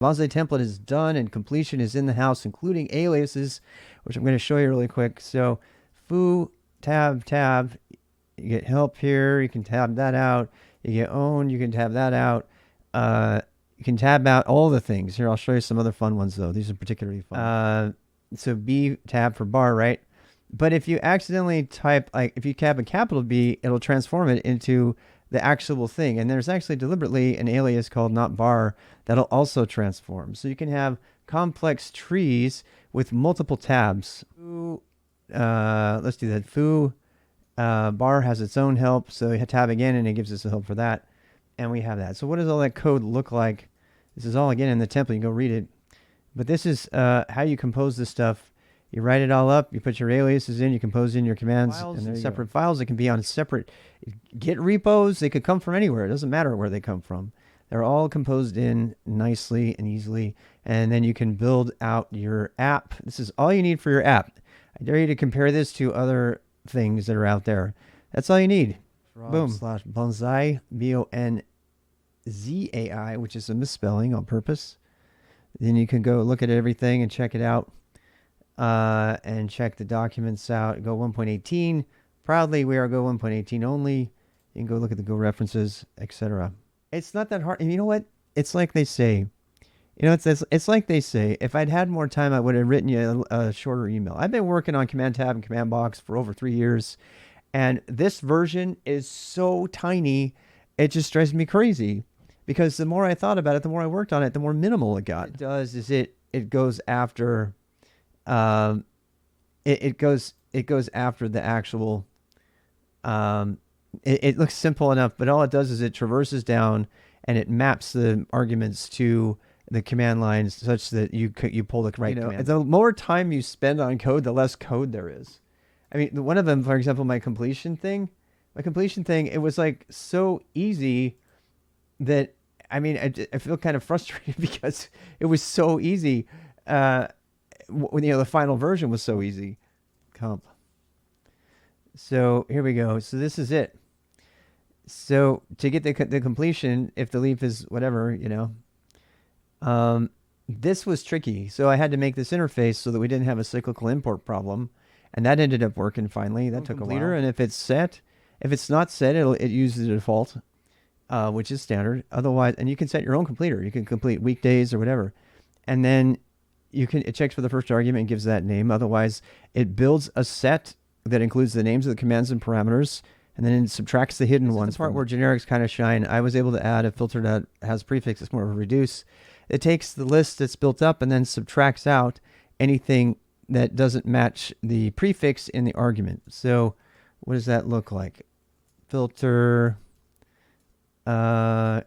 Bonzai template is done and completion is in the house, including aliases, which I'm going to show you really quick. So foo, tab, you get help here. You can tab that out. You get own. You can tab that out. You can tab out all the things. Here, I'll show you some other fun ones, though. These are particularly fun. So B tab for bar, right? But if you accidentally type, like if you tab a capital B, it'll transform it into the actual thing. And there's actually deliberately an alias called not bar that'll also transform. So you can have complex trees with multiple tabs. Let's do that. Foo bar has its own help. So you tab again and it gives us a help for that. And we have that. So what does all that code look like? This is all again in the template. You can go read it. But this is how you compose this stuff. You write it all up, you put your aliases in, you compose in your commands, and they're separate files. They can be on separate Git repos. They could come from anywhere. It doesn't matter where they come from. They're all composed in nicely and easily. And then you can build out your app. This is all you need for your app. I dare you to compare this to other things that are out there. That's all you need. Boom. / Bonzai, Bonzai, which is a misspelling on purpose. Then you can go look at everything and check it out. And check the documents out. Go 1.18. Proudly, we are Go 1.18 only. You can go look at the Go references, etc. It's not that hard. And you know what? It's like they say. You know, it's like they say. If I'd had more time, I would have written you a shorter email. I've been working on Command Tab and Command Box for over 3 years, and this version is so tiny, it just drives me crazy. Because the more I thought about it, the more I worked on it, the more minimal it got. What it does is it goes after. It goes after the actual. It looks simple enough, but all it does is it traverses down and it maps the arguments to the command lines such that you pull the right command. The more time you spend on code, the less code there is. I mean, one of them, for example, my completion thing, it was like so easy that, I mean, I feel kind of frustrated because it was so easy. When the final version was so easy. Comp. So here we go. So this is it. So to get the completion, if the leaf is whatever, this was tricky. So I had to make this interface so that we didn't have a cyclical import problem, and that ended up working finally. That took a while. And if it's set, if it's not set, it uses the default, which is standard. Otherwise, and you can set your own completer. You can complete weekdays or whatever, and then it checks for the first argument and gives that name. Otherwise, it builds a set that includes the names of the commands and parameters, and then it subtracts the hidden ones. The part where generics kind of shine. I was able to add a filter that has prefix. It's more of a reduce. It takes the list that's built up and then subtracts out anything that doesn't match the prefix in the argument. So what does that look like? Filter. There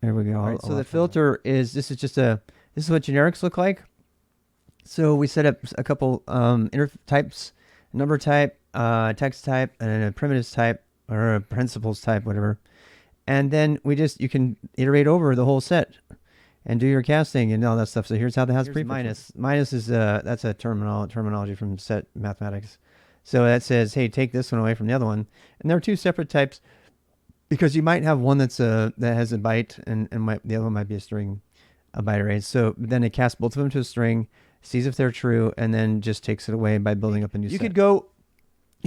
we go. All right, so the filter is, this is what generics look like. So we set up a couple types, number type, text type, and a primitives type, or a principles type, whatever. And then you can iterate over the whole set and do your casting and all that stuff. So here's how that has prefix. Minus. Minus is that's a terminology from set mathematics. So that says, hey, take this one away from the other one. And there are two separate types because you might have one that has a byte and the other one might be a string. A byte array. So then it casts both of them to a string, sees if they're true, and then just takes it away by building up a new set. You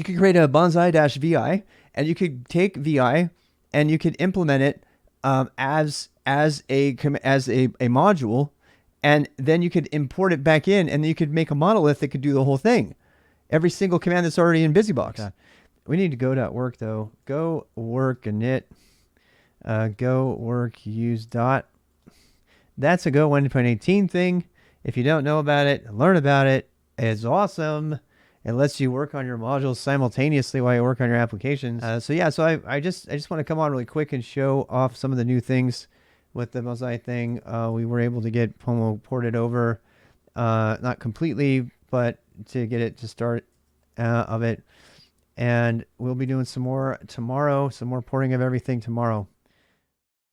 could create a Bonzai-VI, and you could take VI, and you could implement it as a module, and then you could import it back in, and then you could make a monolith that could do the whole thing. Every single command that's already in BusyBox. Okay. We need to go.work though. Go work init. Go work use dot. That's a Go 1.18 thing. If you don't know about it, learn about it. It's awesome. It lets you work on your modules simultaneously while you work on your applications. So I just want to come on really quick and show off some of the new things with the Bonzai thing. We were able to get Pomo ported over, not completely, but to get it to start of it. And we'll be doing some more tomorrow, some more porting of everything tomorrow.